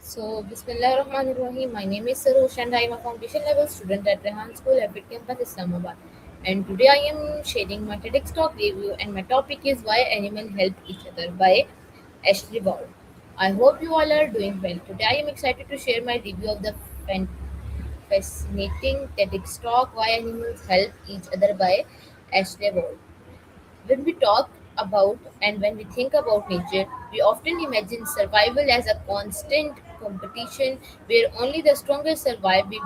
Bismillahirrahmanirrahim. My name is Sarosh and I am a foundation level student at Rehan School, Epic Campus, Islamabad. And today I am sharing my TEDx talk review, and my topic is Why Animals Help Each Other by Ashley Ward. I hope you all are doing well. Today I am excited to share my review of the fan- fascinating TEDx talk Why Animals Help Each Other by Ashley Ward. When we talk about and when we think about nature, we often imagine survival as a constant competition where only the strongest survive. We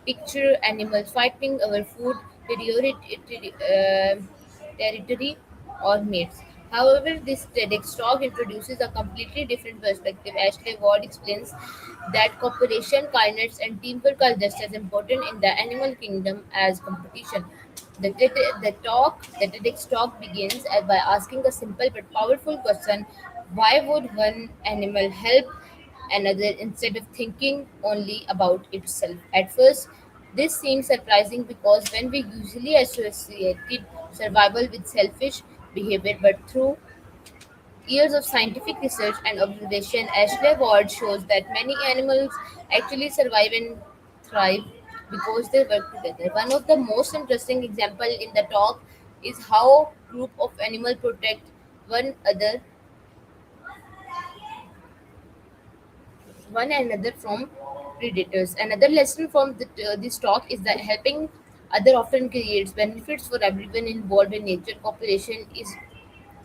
picture animals fighting over food, territory, or mates. However, this TEDx talk introduces a completely different perspective. Ashley Ward explains that cooperation, kindness, and teamwork are just as important in the animal kingdom as competition. The TEDx talk begins by asking a simple but powerful question: Why would one animal help another instead of thinking only about itself? At first, this seems surprising because when we usually associated survival with selfish behavior, but through years of scientific research and observation, Ashley Ward shows that many animals actually survive and thrive because they work together. One of the most interesting example in the talk is how group of animals protect one one another from predators. Another lesson from this talk is that helping other often creates benefits for everyone involved in nature. Cooperation is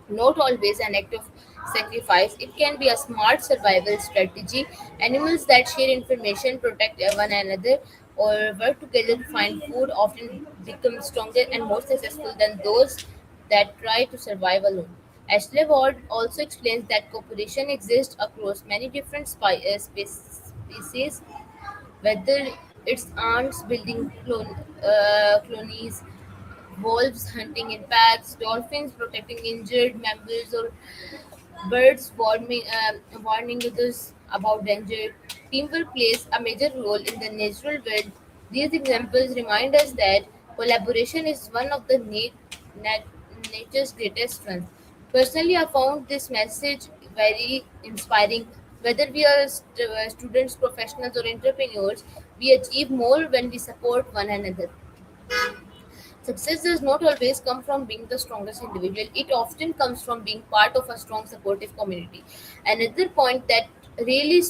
not always an act of sacrifice. It can be a smart survival strategy. Animals that share information, protect one another, or work together to find food often become stronger and more successful than those that try to survive alone. Ashley Ward also explains that cooperation exists across many different species, whether it's ants building colonies, wolves hunting in packs, dolphins protecting injured members, or birds warning others about danger. Teamwork plays a major role in the natural world. These examples remind us that collaboration is one of the nature's greatest strengths. Personally, I found this message very inspiring. Whether we are students, professionals, or entrepreneurs, we achieve more when we support one another. Success does not always come from being the strongest individual. It often comes from being part of a strong, supportive community. Another point that really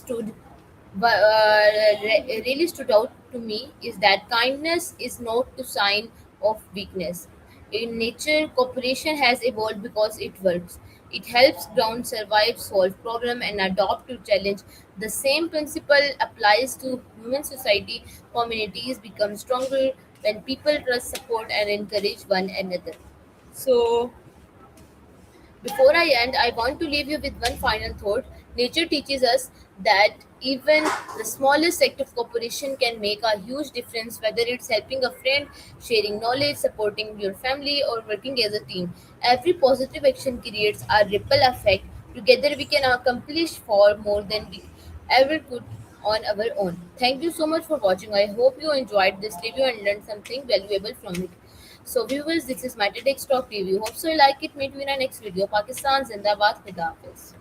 really stood out to me is that kindness is not a sign of weakness. In nature, cooperation has evolved because it works. It helps ground survive, solve problem, and adopt to challenge. The same principle applies to human society. Communities become stronger when people trust, support, and encourage one another. So, before I end, I want to leave you with one final thought. Nature teaches us that even the smallest act of cooperation can make a huge difference, whether it's helping a friend, sharing knowledge, supporting your family, or working as a team. Every positive action creates a ripple effect. Together, we can accomplish far more than we ever could on our own. Thank you so much for watching. I hope you enjoyed this review and learned something valuable from it. So viewers, this is my TEDx Talk review. Hope so you like it. Meet you in our next video. Pakistan Zindabad. Khida Hafiz.